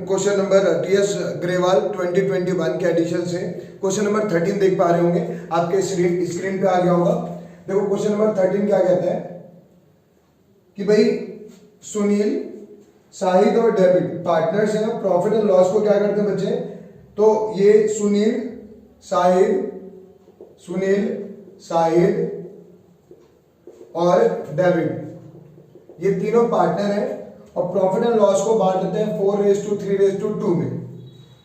Question number TS Grewal 2021 के addition से question number 13 देख पा रहे होंगे, आपके स्क्रीन पे आ गया होगा। देखो क्वेश्चन नंबर 13 क्या कहता है कि भाई सुनील, शाहिद और डेविड पार्टनर्स हैं, प्रॉफिट एंड लॉस को क्या करते हैं बच्चे, तो ये सुनील, शाहिद और डेविड ये तीनों पार्टनर हैं और प्रॉफिट एंड लॉस को बांट देते हैं 4:3:2 में।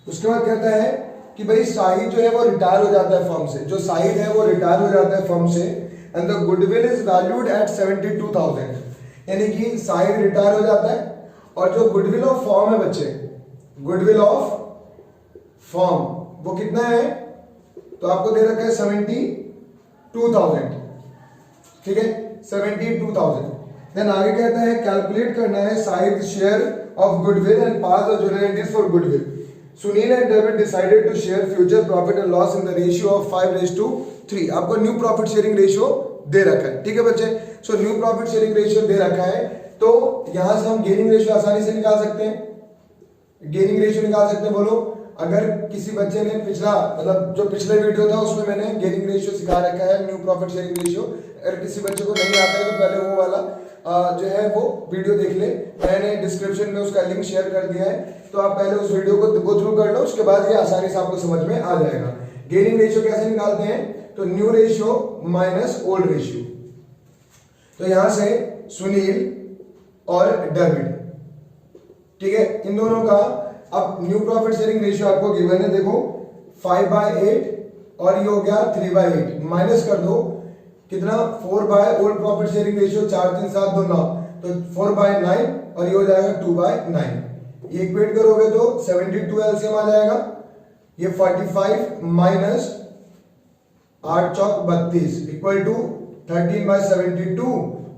उसके बाद कहता है कि भाई शाहिद जो है वो रिटायर हो जाता है फर्म से, जो शाहिद है वो रिटायर हो जाता है फर्म से, and the goodwill is valued at 72,000। यानी कि शाहिद रिटायर हो जाता है और जो गुडविल ऑफ फर्म है बच्चे, गुडविल ऑफ फर्म वो कितना है, तो आपको दे रखा है 72,000, ठीक है 72,000। देन आगे कहता है कैलकुलेट करना है Shahid share of goodwill and pass the journal entries for goodwill. Sunil and David decided to share future profit and loss in the ratio of 5:3। आपको न्यू प्रॉफिट शेयरिंग रेशियो दे रखा है, ठीक है बच्चे। So new profit sharing ratio दे रखा है, तो यहां से हम गेनिंग रेशियो आसानी से निकाल सकते हैं। गेनिंग रेशियो निकाल सकते हैं, बोलो। अगर किसी बच्चे ने पिछला मतलब जो पिछले वीडियो था उसमें मैंने गेनिंग रेशियो सिखा रखा है, न्यू प्रॉफिट शेयरिंग रेशियो। अगर किसी बच्चे को नहीं आता है तो पहले वो वाला जो है वो वीडियो देख ले, मैंने डिस्क्रिप्शन में उसका लिंक शेयर कर दिया है, तो आप पहले उस वीडियो को गो थ्रू कर लो, उसके बाद ये आसानी से आपको समझ में आ जाएगा। गेनिंग रेशियो कैसे निकालते हैं, तो new ratio minus old ratio. तो यहां से सुनील और डेविड, ठीक है, इन दोनों का अब न्यू प्रॉफिट शेयरिंग रेशियो आपको गिवन है, देखो 5/8 और ये हो गया 3/8, माइनस कर दो कितना 4 ओल्ड प्रॉफिट शेयरिंग रेशियो 4 3 7 2 9, तो 4/9 और ये हो जाएगा 2/9। ये इक्वेट करोगे तो 72 एलसीएम आ जाएगा। ये 45 माइनस 8 चौक 32 इक्वल टू 13/72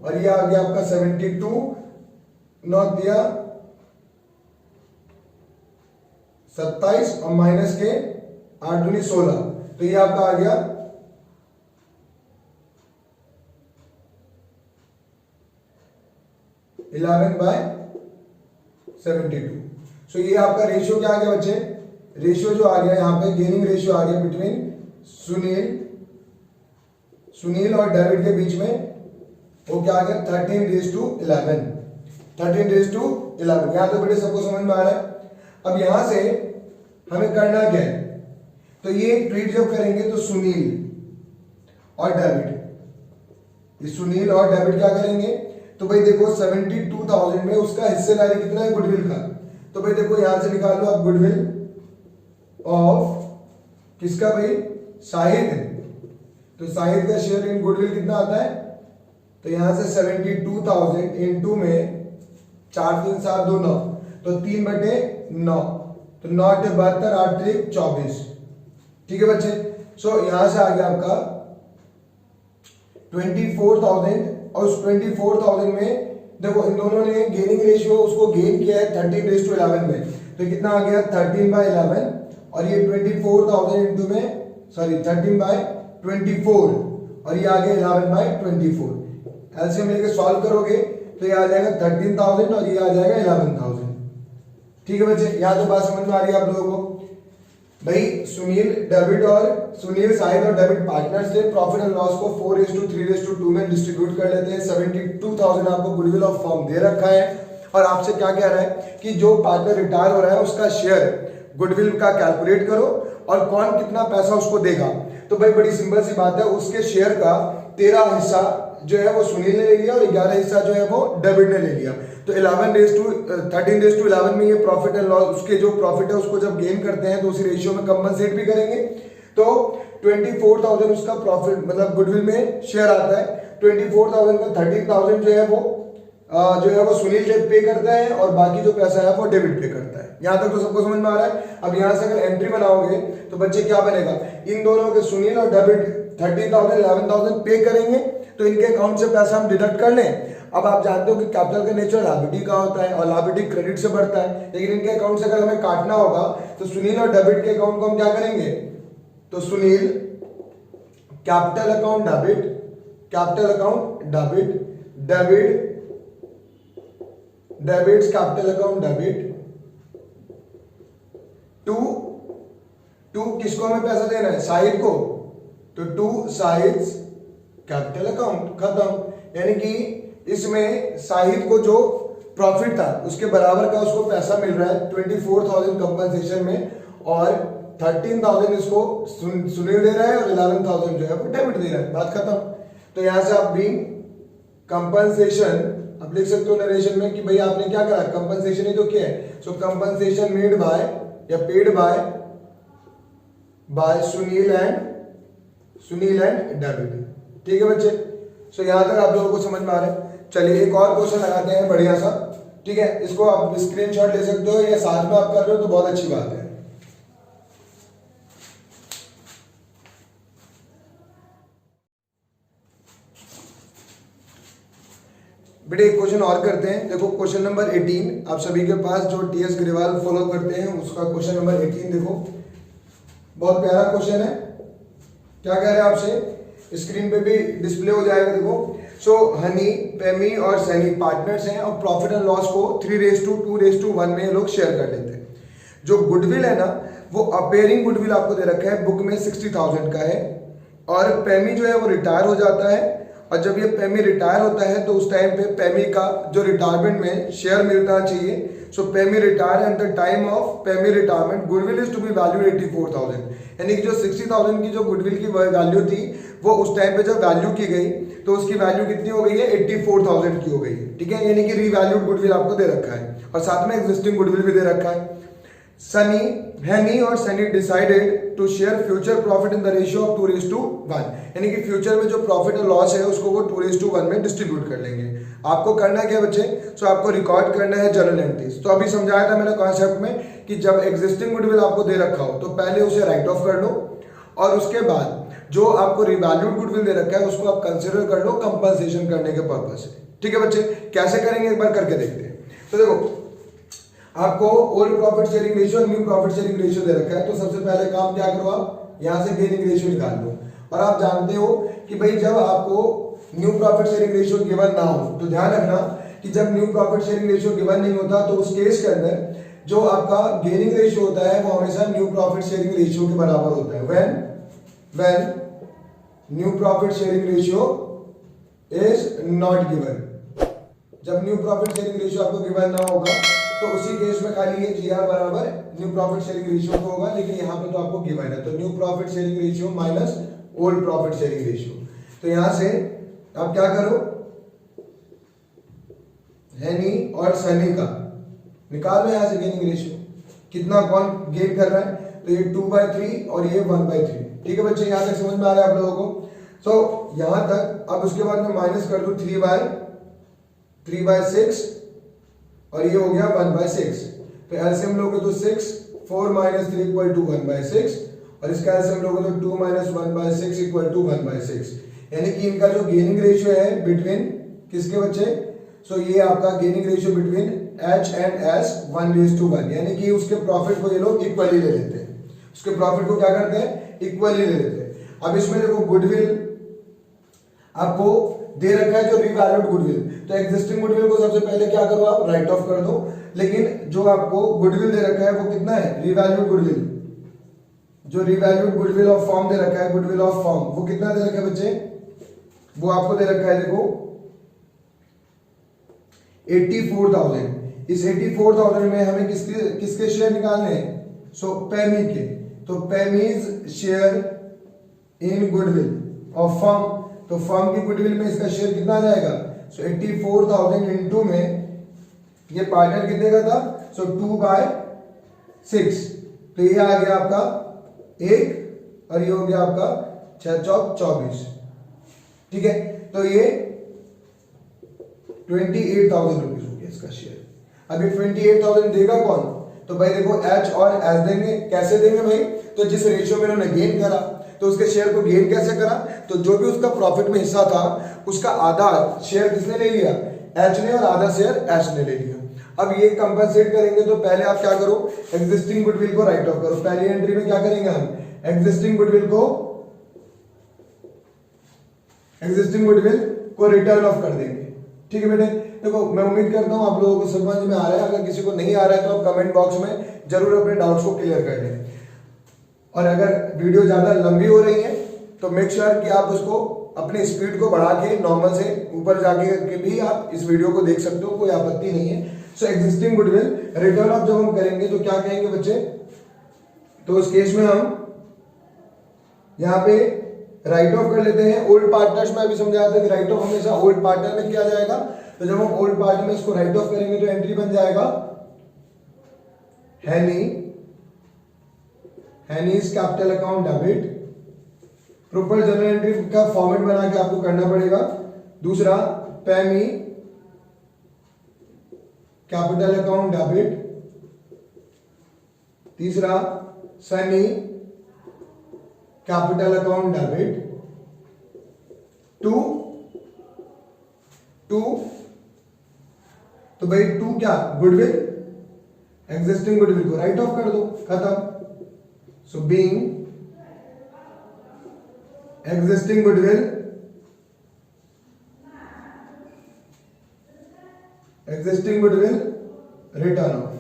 और ये आ गया आपका 72 नौ दिया 27 और माइनस के 8 दूनी 16, तो ये आपका आ गया 11/72। सो ये आपका रेशियो क्या आ गया बच्चे, रेशियो जो आ गया यहाँ पे गेनिंग रेशियो आ गया बिटवीन सुनील और डेविड के बीच में, वो क्या आ गया 13:11। 13:11 यहां तो बेटे सबको समझ में आ रहा है। अब यहां से हमें करना क्या है, तो ये ट्रीट जब करेंगे तो सुनील और डेविड क्या करेंगे, तो भाई देखो 72,000 में उसका हिस्सेदारी कितना है गुडविल का, तो भाई देखो यहां से निकाल लो आप गुडविल ऑफ किसका भाई, शाहिद, तो शाहिद का शेयर इन गुडविल कितना आता है, तो यहां से 72,000 इंटू में 4 3 7 2 9, तो 3/9, तो 9 8 72 8 3 24, ठीक है बच्चे। सो यहां से आ गया आपका 24,000 और उस 24,000 में देखो इन दोनों ने गेनिंग रेशियो उसको गेन किया है 13:11 में, तो कितना आ गया 13/11 और ये 24,000 इंटू में 13/24 और ये आ गया 11/24। एलसीएम लेके सॉल्व करोगे तो ये आ जाएगा 13,000 और ये आ जाएगा 11,000, ठीक है बच्चे। यहां तो बात समझ में आ रही है आप लोगों को। भाई सुनील शाहिद और डेविड पार्टनर्स थे, प्रॉफिट एंड लॉस को 4:3:2 में डिस्ट्रीब्यूट कर लेते हैं। 72,000 आपको गुडविल ऑफ फर्म दे रखा है और आपसे क्या कह रहा है कि जो पार्टनर रिटायर हो रहा है उसका शेयर गुडविल का कैलकुलेट करो और कौन कितना पैसा उसको देगा। तो भाई बड़ी सिंपल सी बात है, उसके शेयर का 13 हिस्सा जो है वो सुनील ने ले लिया और 11 हिस्सा जो है वो डेविड ने ले लिया। तो 13:11 में ये प्रॉफिट एंड लॉस, उसके जो प्रॉफिट है उसको जब गेन करते हैं तो उसी रेशियो में कंपनसेट भी करेंगे। तो 24,000 उसका प्रॉफिट मतलब गुडविल में शेयर आता है, 24,000 में 13,000 जो है वो सुनील पे करता है और बाकी जो पैसा है वो डेबिट पे करता है। यहां तक तो सबको समझ में आ रहा है। अब यहां से अगर एंट्री बनाओगे तो बच्चे क्या बनेगा, इन दोनों के सुनील और डेबिट 30,000 11,000 पे करेंगे, तो इनके अकाउंट से पैसा हम डिडक्ट कर लें। अब आप जानते हो कि कैपिटल का नेचर लायबिलिटी का होता है और लायबिलिटी क्रेडिट से बढ़ता है, लेकिन इनके अकाउंट से अगर हमें काटना होगा तो सुनील और डेबिट के अकाउंट को हम क्या करेंगे, तो Sunil capital account debit, debits capital account debit, to किसको हमें पैसा देना है, शाहिद को, तो टू शाहिद्स कैपिटल अकाउंट, खत्म। यानी कि इसमें शाहिद को जो प्रॉफिट था उसके बराबर का उसको पैसा मिल रहा है 24,000 कंपनसेशन में, और 13,000 इसको सुनील दे रहा है और 11,000 जो है वो डेबिट दे रहा है, बात खत्म। तो यहां से आप बीइंग कंपनसेशन आप लिख सकते हो नरेशन में कि भाई आपने क्या करा, कंपनसेशन ही तो किया है। सो कंपनसेशन मेड बाय या paid by Sunil and David. ठीक है बच्चे, सो यहां तक आप लोगों को समझ में आ रहा है। चलिए एक और क्वेश्चन लगाते हैं बढ़िया सा, ठीक है। इसको आप स्क्रीनशॉट ले सकते हो या साथ में आप कर रहे हो तो बहुत अच्छी बात है। बेटे एक क्वेश्चन और करते हैं। देखो क्वेश्चन नंबर 18 आप सभी के पास जो टीएस ग्रेवाल फॉलो करते हैं उसका क्वेश्चन नंबर 18 देखो, बहुत प्यारा क्वेश्चन है। क्या कह रहे हैं आपसे, स्क्रीन पे भी डिस्प्ले हो जाएगा। देखो सो हनी, पेमी और सनी पार्टनर्स हैं और प्रॉफिट एंड लॉस को 3:2:1 में ये लोग शेयर कर लेते हैं। जो गुडविल है ना वो अपेयरिंग गुडविल आपको दे रखा है बुक में 60,000 का है, और पेमी जो है वो रिटायर हो जाता है, और जब ये पेमी रिटायर होता है तो उस टाइम पे पेमी का जो रिटायरमेंट में शेयर मिलना चाहिए। So Pemi retire at the time of Pemi retirement goodwill is to be valued 84,000, यानी कि जो 60,000 की जो गुडविल की वैल्यू थी वो उस टाइम पे जब वैल्यू की गई तो उसकी वैल्यू कितनी हो गई है, 84,000 की हो गई है। ठीक है, यानी कि रीवैल्यूड गुडविल आपको दे रखा है और साथ में एग्जिस्टिंग गुडविल भी दे रखा है। हैनी और Sunny decided to share future profit in the ratio of 2:1, यानी कि फ्यूचर में जो प्रॉफिट और लॉस है उसको वो 2:1 में डिस्ट्रीब्यूट कर लेंगे। आपको करना क्या बच्चे, सो आपको रिकॉर्ड करना है जर्नल एंट्रीज। तो अभी समझाया था मैंने कॉन्सेप्ट में कि जब एग्जिस्टिंग गुडविल आपको दे रखा हो तो पहले उसे राइट ऑफ कर लो, और उसके बाद जो आपको रिवैल्यूड गुडविल दे रखा है उसको आप कंसिडर कर लो कंपनसेशन करने के पर्पज से। ठीक है बच्चे, कैसे करेंगे एक बार करके देखते हैं। तो देखो आपको ओल्ड प्रॉफिट शेयरिंग रेशियो और न्यू प्रॉफिट शेयरिंग रेशियो दे रखा है, तो सबसे पहले काम क्या करो, आप यहां से गेनिंग रेशियो निकाल लो। और आप जानते हो कि भाई जब आपको new profit sharing ratio given ना हो तो ध्यान रखना कि जब new profit sharing ratio given नहीं होता तो उस केस के अंदर जो आपका गेनिंग रेशियो होता है वो हमेशा न्यू प्रॉफिट शेयरिंग रेशियो के बराबर होता है। When new profit sharing ratio is not given, जब न्यू प्रॉफिट शेयरिंग रेशियो आपको गिवन ना होगा तो उसी केस में खाली ये जीआर बराबर न्यू प्रॉफिट शेयरिंग रेशियो को होगा, लेकिन यहाँ पे तो आपको गिवन है तो new profit sharing ratio minus old profit sharing ratio. तो यहां से आप क्या करो, हैनी और सनी का निकाल लो यहां से गेनिंग रेशियो, कितना कौन गेन कर रहा है, तो ये 2/3 और ये 1/3। ठीक है बच्चे, यहां तक समझ में आ रहा है आप लोगों को। सो यहां तक, अब उसके बाद मैं माइनस कर दूं 3/6 और ये हो गया 1/6। तो एलसीएम लोगे तो 6, 4 - 3 = 1/6, और इसका एलसीएम लोगे तो 2 - 1/6 = 1/6। यानी कि इनका जो गेनिंग रेशियो है बिटवीन किसके बच्चे, सो ये आपका gaining ratio between H and S 1:1, यानी कि उसके प्रॉफिट को ये लोग इक्वली ले लेते हैं, उसके प्रॉफिट को क्या करते हैं, इक्वली ले लेते हैं। अब इसमें देखो गुडविल आपको दे रखा है जो रीवैल्यूड गुडविल, तो एग्जिस्टिंग गुडविल को सबसे पहले क्या करो, आप राइट ऑफ कर दो, लेकिन जो आपको गुडविल दे रखा है वो कितना है, रीवैल्यूड गुडविल, जो रीवैल्यूड गुडविल ऑफ फॉर्म दे रखा है, गुडविल ऑफ फॉर्म वो कितना दे रखा है बच्चे, वो आपको दे रखा है देखो 84,000। इस 84,000 में हमें किसके शेयर निकालने हैं, सो पेमी के, तो Pemi's share in goodwill of firm, तो फर्म की गुडविल में इसका शेयर कितना आ जाएगा, सो 84,000 इनटू में ये पार्टनर कितने का था, सो 2/6, तो ये आ गया आपका 1 और ये हो गया आपका 6 चौक 24। ठीक है, तो ये 28,000 रुपीज हो गया इसका शेयर। अभी 28,000 देगा कौन, तो भाई देखो एच और एस देंगे, कैसे देंगे भाई, तो जिस रेशियो में उन्होंने गेन करा तो उसके शेयर को गेन कैसे करा, तो जो भी उसका प्रॉफिट में हिस्सा था उसका आधा शेयर किसने ले लिया, एच ने, और आधा शेयर एच ने ले लिया। अब ये कंपनसेट करेंगे तो पहले आप क्या करो, एग्जिस्टिंग गुडविल को राइट ऑफ करो। पहली एंट्री में क्या करेंगे हम, एग्जिस्टिंग गुडविल को रिटर्न ऑफ कर देंगे। ठीक है बेटे, देखो मैं उम्मीद करता हूँ आप लोगों को समझ में आ रहा है। अगर किसी को नहीं आ रहा है तो आप कमेंट बॉक्स में जरूर अपने डाउट्स को क्लियर कर लें। और अगर वीडियो ज़्यादा लंबी हो रही है तो मेक श्योर कि आप उसको अपनी स्पीड को बढ़ा के नॉर्मल से ऊपर जाके के भी आप इस वीडियो को देख सकते हो, कोई आपत्ति नहीं है। सो एग्जिस्टिंग गुडविल रिटर्न ऑफ जब हम करेंगे तो क्या कहेंगे बच्चे, तो उस केस में हम यहाँ पे राइट ऑफ कर लेते हैं। ओल्ड पार्टनर्स में अभी समझाया था कि राइट ऑफ हमेशा ओल्ड पार्टनर में किया जाएगा, तो जब हम ओल्ड पार्टनर में इसको राइट ऑफ करेंगे तो एंट्री बन जाएगा Haney's capital account debit. Proper journal entry का फॉर्मेट बना के आपको करना पड़ेगा। दूसरा पैमी कैपिटल अकाउंट डेबिट। तीसरा Sunny capital account debit. To तो भाई टू क्या, गुडविल, एग्जिस्टिंग गुडविल को राइट ऑफ कर दो, खत्म। So being existing goodwill written off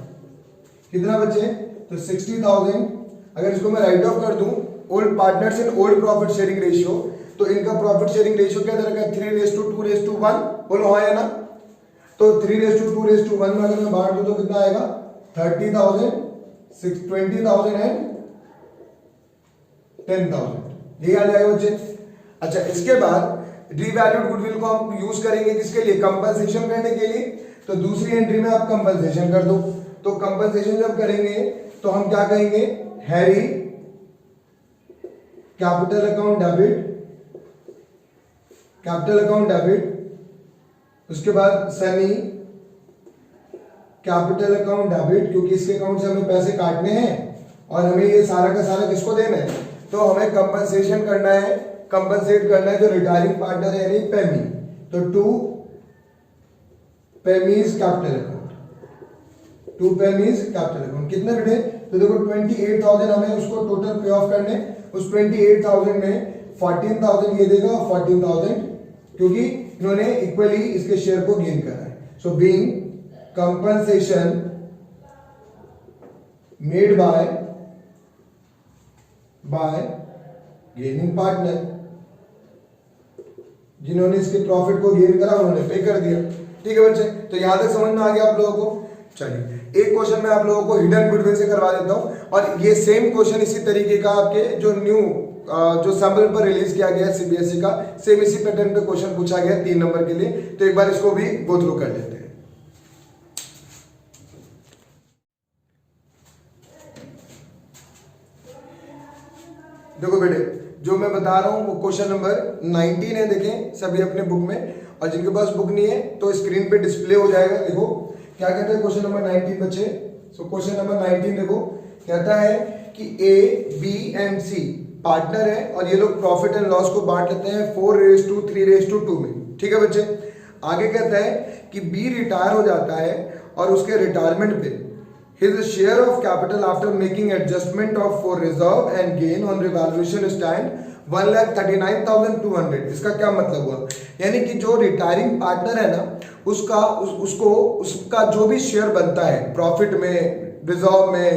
कितना बचे, तो 60,000। अगर इसको मैं राइट ऑफ कर दूं old partners in old profit sharing ratio, तो इनका प्रॉफिट शेयरिंग रेशियो क्या तरह का 3:2:1, बोलो हाँ या ना। तो 3:2:1 में अगर मैं बांट दूं तो कितना आएगा 30,000, 20,000 एंड 10,000, ये आ जाएगा बच्चे। अच्छा, इसके बाद रीवैल्यूड गुडविल को हम यूज करेंगे किसके लिए, कंपनसेशन करने के लिए। तो दूसरी एंट्री में आप कंपनसेशन कर दो। तो कंपनसेशन जब करेंगे तो हम क्या कहेंगे, हैरी कैपिटल अकाउंट डेबिट। उसके बाद सनी कैपिटल अकाउंट डेबिट, क्योंकि इसके अकाउंट से हमें पैसे काटने हैं और हमें ये सारा का सारा किसको देना है, तो हमें कंपनसेशन करना है, कंपनसेट करना है जो रिटायरिंग पार्टनर है यानी पेमी। तो टू पेमीज कैपिटल अकाउंट कितने बेटे, तो देखो 28,000 हमें उसको टोटल पे ऑफ करने। उस 28,000 में 14,000 ये देगा और 14,000 क्योंकि इन्होंने इक्वली इसके शेयर को गेन करा है। So being compensation made by gaining partner, जिन्होंने इसके प्रॉफिट को गेन करा उन्होंने पे कर दिया। ठीक है बच्चे, तो यहां तक समझ में आ गया आप लोगों को। चलिए एक क्वेश्चन मैं आप लोगों को हिडन गुडविल से करवा देता हूं, और ये सेम क्वेश्चन इसी तरीके का आपके जो न्यू जो सैंपल पर रिलीज किया गया है सीबीएसई का, सेम इसी पैटर्न पे क्वेश्चन पूछा गया 3 नंबर के लिए। तो एक बार इसको भी गो थ्रू कर लेते हैं। देखो बेटे, जो मैं बता रहा हूं वो क्वेश्चन नंबर 19 है, देखें सभी अपने बुक में, और जिनके पास बुक नहीं है तो स्क्रीन पे डिस्प्ले हो जाएगा। देखो क्या कहते हैं क्वेश्चन नंबर 19 बच्चे। सो क्वेश्चन नंबर 19 देखो, कहता है कि A B and C partner है और ये लोग प्रॉफिट एंड लॉस को बांट लेते हैं 4:3:2 में। ठीक है बच्चे, आगे कहता है कि बी रिटायर हो जाता है और उसके रिटायरमेंट पे his share of capital after making adjustment of for reserve and gain on revaluation stand 1,39,200। इसका क्या मतलब हुआ, यानी कि जो रिटायरिंग पार्टनर है ना उसका जो भी शेयर बनता है प्रॉफिट में, रिजर्व में,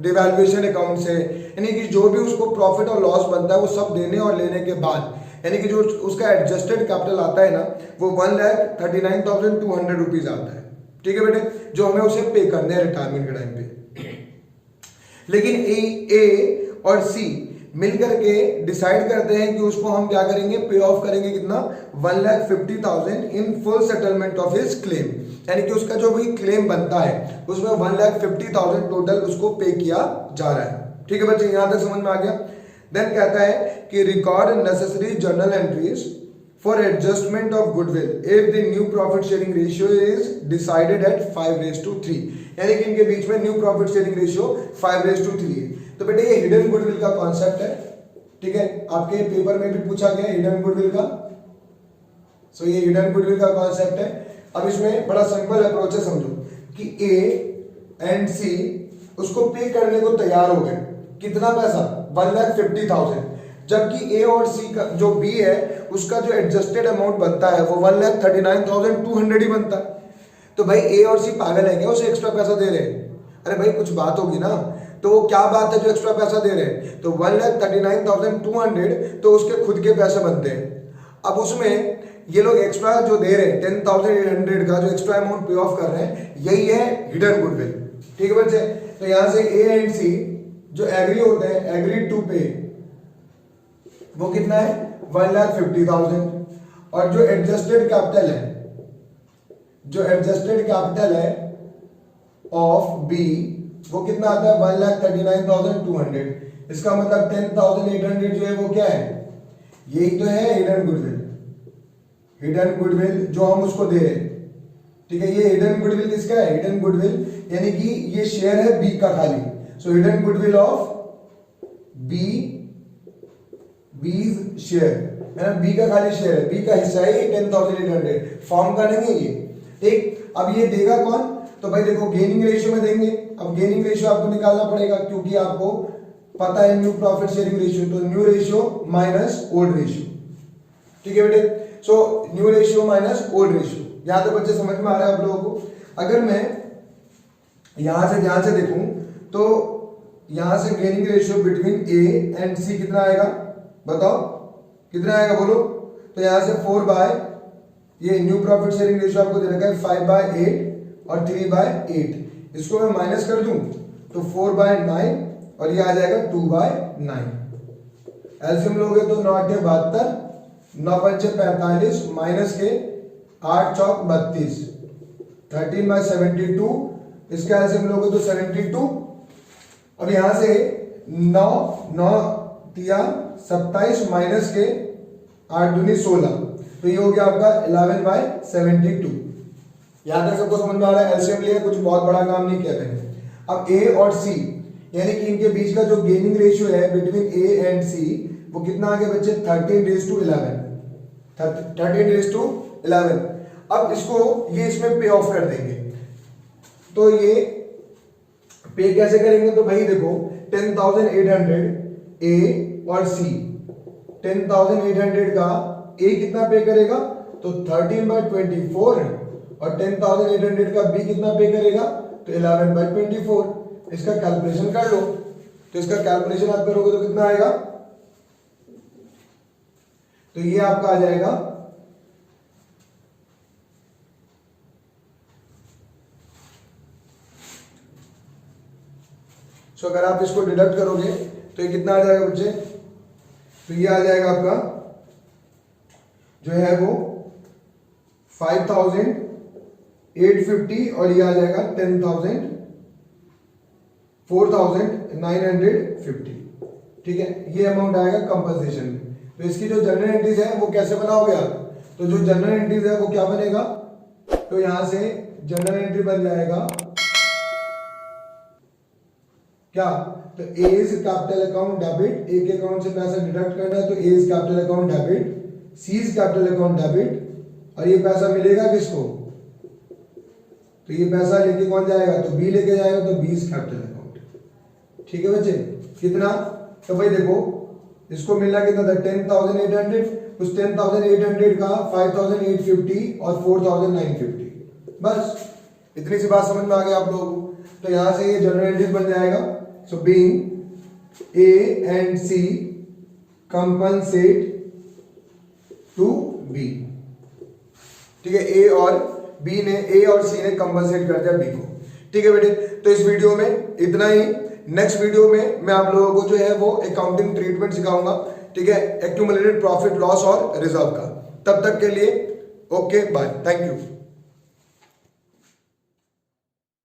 रिवैल्यूएशन अकाउंट से, यानी कि जो भी उसको प्रॉफिट और लॉस बनता है वो सब देने और लेने के बाद, यानी कि जो उसका एडजस्टेड कैपिटल आता है ना वो 1,39,200 रुपीज आता है। ठीक है बेटे, जो हमें उसे पे करने हैं रिटायरमेंट के टाइम पे। लेकिन ए और सी मिलकर के डिसाइड करते हैं कि उसको हम क्या करेंगे, पे ऑफ करेंगे कितना, 1,50,000 in full settlement of his claim, यानी कि उसका जो भी क्लेम बनता है उसमें 1,50,000 टोटल उसको पे किया जा रहा है। ठीक है बच्चे, यहां तक समझ में आ गया। देन कहता है कि record necessary journal entries for adjustment of goodwill if the new profit sharing ratio is decided at 5:3, यानी कि इनके बीच में न्यू प्रॉफिट शेयरिंग रेशियो 5:3 है। तो बेटे ये हिडन गुडविल का कॉन्सेप्ट है। ठीक है, आपके पेपर में भी पूछा गया हिडन गुडविल का। सो ये हिडन गुडविल का कॉन्सेप्ट है। अब इसमें बड़ा सिंपल अप्रोच है, समझो कि ए एंड सी उसको पे करने को तैयार हो गए। कितना पैसा, 1,50,000, जबकि ए और सी का जो बी है उसका जो एडजस्टेड अमाउंट बनता है वो 1,39,200 ही बनता है। तो भाई ए और सी पागल है क्या, उसे एक्स्ट्रा पैसा दे रहे हैं? अरे भाई कुछ बात होगी ना, तो वो क्या बात है जो एक्स्ट्रा पैसा दे रहे हैं? तो 1,39,200 तो उसके खुद के पैसे बनते हैं। अब उसमें ये लोग एक्स्ट्रा जो दे रहे हैं 10,800 का जो एक्स्ट्रा अमाउंट पे ऑफ कर रहे हैं, यही है हिडन गुडविल। ठीक है बच्चे, तो यहां से ए एंड सी जो एग्री होते हैं, एग्री टू पे, वो कितना है 1,50,000। और जो एडजस्टेड कैपिटल है, जो एडजस्टेड कैपिटल है ऑफ बी, वो कितना आता है 1,39,200। इसका मतलब 10,800 जो है वो क्या है, यही तो है हिडन गुडविल। हिडन गुडविल जो हम उसको दे रहे हैं, ठीक है। ये हिडन गुडविल किसका है, हिडन गुडविल यानी कि ये शेयर है बी का खाली। सो हिडन गुडविल ऑफ बी, बीज शेयर है ना, बी का खाली शेयर है, बी का हिस्सा है ये 10,800, फॉर्म का नहीं है ये। ठीक, अब ये देगा कौन, तो भाई देखो गेनिंग रेशियो में देंगे। अब गेनिंग रेशियो आपको निकालना पड़ेगा क्योंकि आपको पता है न्यू प्रॉफिट शेयरिंग रेशियो, तो new ratio minus old ratio. ठीक है बेटे, so new ratio minus old ratio. यहां तक बच्चे समझ में आ रहा है आप लोगों को? अगर मैं यहां से ध्यान से देखूं तो यहां से gaining ratio between A and C कितना आएगा, बताओ कितना आएगा बोलो। तो यहां से 4 बाय, ये न्यू प्रॉफिट शेयरिंग रेशियो आपको दे रखा है 5/8 और 3/8। इसको मैं माइनस कर दूं तो 4/9 और ये आ जाएगा 2/9। एलसीएम लोगे तो 9 8 72, 9 5 45, माइनस के 8 चौक 32, 13/72। इसका एलसीएम लोगे तो 72। अब यहां से 9 9 तिया 27 माइनस के 8 दूनी 16, तो ये हो गया आपका 11/72। यहां तक सबको समझ में आ रहा है? एलसीएम लिया, कुछ बहुत बड़ा काम नहीं किया मैंने। अब ए और सी यानी कि इनके बीच का जो गेनिंग रेशियो है बिटवीन ए एंड सी, वो कितना आ गया बच्चे 13:11, 13:11। अब इसको ये इसमें पे ऑफ कर देंगे, तो ये पे कैसे करेंगे, तो भाई देखो 10,800 ए और सी, 10,800 का ए कितना पे करेगा, तो 13/24, और 10,800 का बी कितना पे करेगा, तो 11/24। इसका कैलकुलेशन कर लो, तो इसका कैलकुलेशन आप करोगे तो कितना आएगा, तो ये आपका आ जाएगा सो अगर आप इसको डिडक्ट करोगे तो ये कितना आ जाएगा बच्चे, तो ये आ जाएगा आपका जो है वो 5,850 और ये आ जाएगा 4,950। ठीक है, ये अमाउंट आएगा कंपनसेशन में। तो इसकी जो जनरल एंट्रीज है वो कैसे बनाओगे आप, तो जो जनरल एंट्रीज है वो क्या बनेगा, तो यहां से जनरल एंट्री बन जाएगा क्या, तो as capital account debit, A के अकाउंट से पैसा डिडक्ट करना है, तो as capital account debit, C's capital account debit, और ये पैसा मिलेगा किसको, तो ये पैसा लेके कौन जाएगा, तो बी लेके जाएगा, तो बीज कैपिटल अकाउंट। ठीक है बच्चे, कितना, तो भाई देखो इसको मिलना कितना था 10,800, उस 10,800 का 5,850 और 4,950, बस इतनी सी बात समझ में आ गई आप लोगों को। तो यहां से ये जनरल एंट्रीज बन जाएगा, so being A and C compensate to B. ठीक है, ए और बी ने, ए और सी ने कंपनसेट कर दिया बी को। ठीक है बेटे, तो इस वीडियो में इतना ही। नेक्स्ट वीडियो में मैं आप लोगों को जो है वो अकाउंटिंग ट्रीटमेंट सिखाऊंगा, ठीक है, एक्यूमुलेटेड प्रॉफिट लॉस और रिजर्व का। तब तक के लिए ओके बाय, थैंक यू।